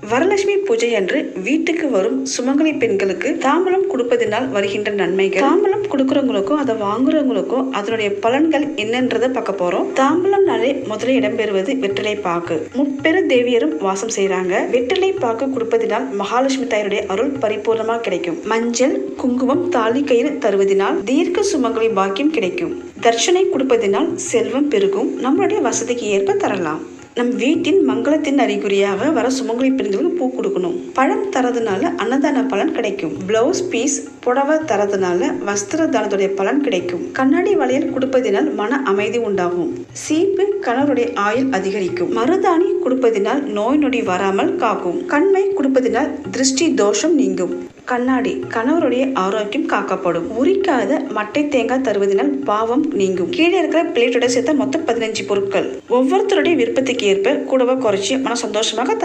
வரலட்சுமி பூஜை அன்று வீட்டுக்கு வரும் சுமங்கலி பெண்களுக்கு தாம்பலம் கொடுப்பதனால் வருகின்ற நன்மைகள், தாம்பலம் கொடுக்கறவங்களுக்கும் அதை வாங்குறவங்களுக்கும் அதனுடைய பலன்கள் என்னன்றதை பார்க்க போறோம். தாம்பலம்னாலே முதல்ல இடம்பெறுவது வெற்றிலை பாக்கு. முப்பெரு தேவியரும் வாசம் செய்யறாங்க. வெற்றிலை பாக்கு கொடுப்பதனால் மகாலட்சுமி தாயருடைய அருள் பரிபூர்ணமாக கிடைக்கும். மஞ்சள், குங்குமம், தாலி கயிறு தருவதனால் தீர்க்க சுமங்கலி பாக்கியம் கிடைக்கும். தர்ஷனை கொடுப்பதனால் செல்வம் பெருகும். நம்மளுடைய வசதிக்கு ஏற்ப தரலாம். நம் வீட்டின் மங்களத்தின் அறிகுறியாக வர சுமங்கலி பெண்களுக்கு பூ கொடுக்கணும். பழம் தரதுனால அன்னதான பலன் கிடைக்கும். பிளவுஸ் பீஸ், புடவை தரதுனால வஸ்திர தானத்துடைய பலன் கிடைக்கும். கண்ணாடி வளையல் கொடுப்பதினால் மன அமைதி உண்டாகும். சீப்பு கணவருடைய ஆயுள் அதிகரிக்கும். மருதாணி கொடுப்பதினால் நோய் நொடி வராமல் காக்கும். கண்மை கொடுப்பதினால் திருஷ்டி தோஷம் நீங்கும். கண்ணாடி கணவருடைய ஆரோக்கியம் காக்கப்படும். உரிக்காத மட்டை தேங்காய் தருவதனால் பாவம் நீங்கும். கீழே இருக்கிற பிளேட்டோட சேர்த்த மொத்தம் 15 பொருட்கள். ஒவ்வொருத்தருடைய விருப்பத்துக்கு ஏற்ப கூடவா குறைச்சி மன சந்தோஷமாக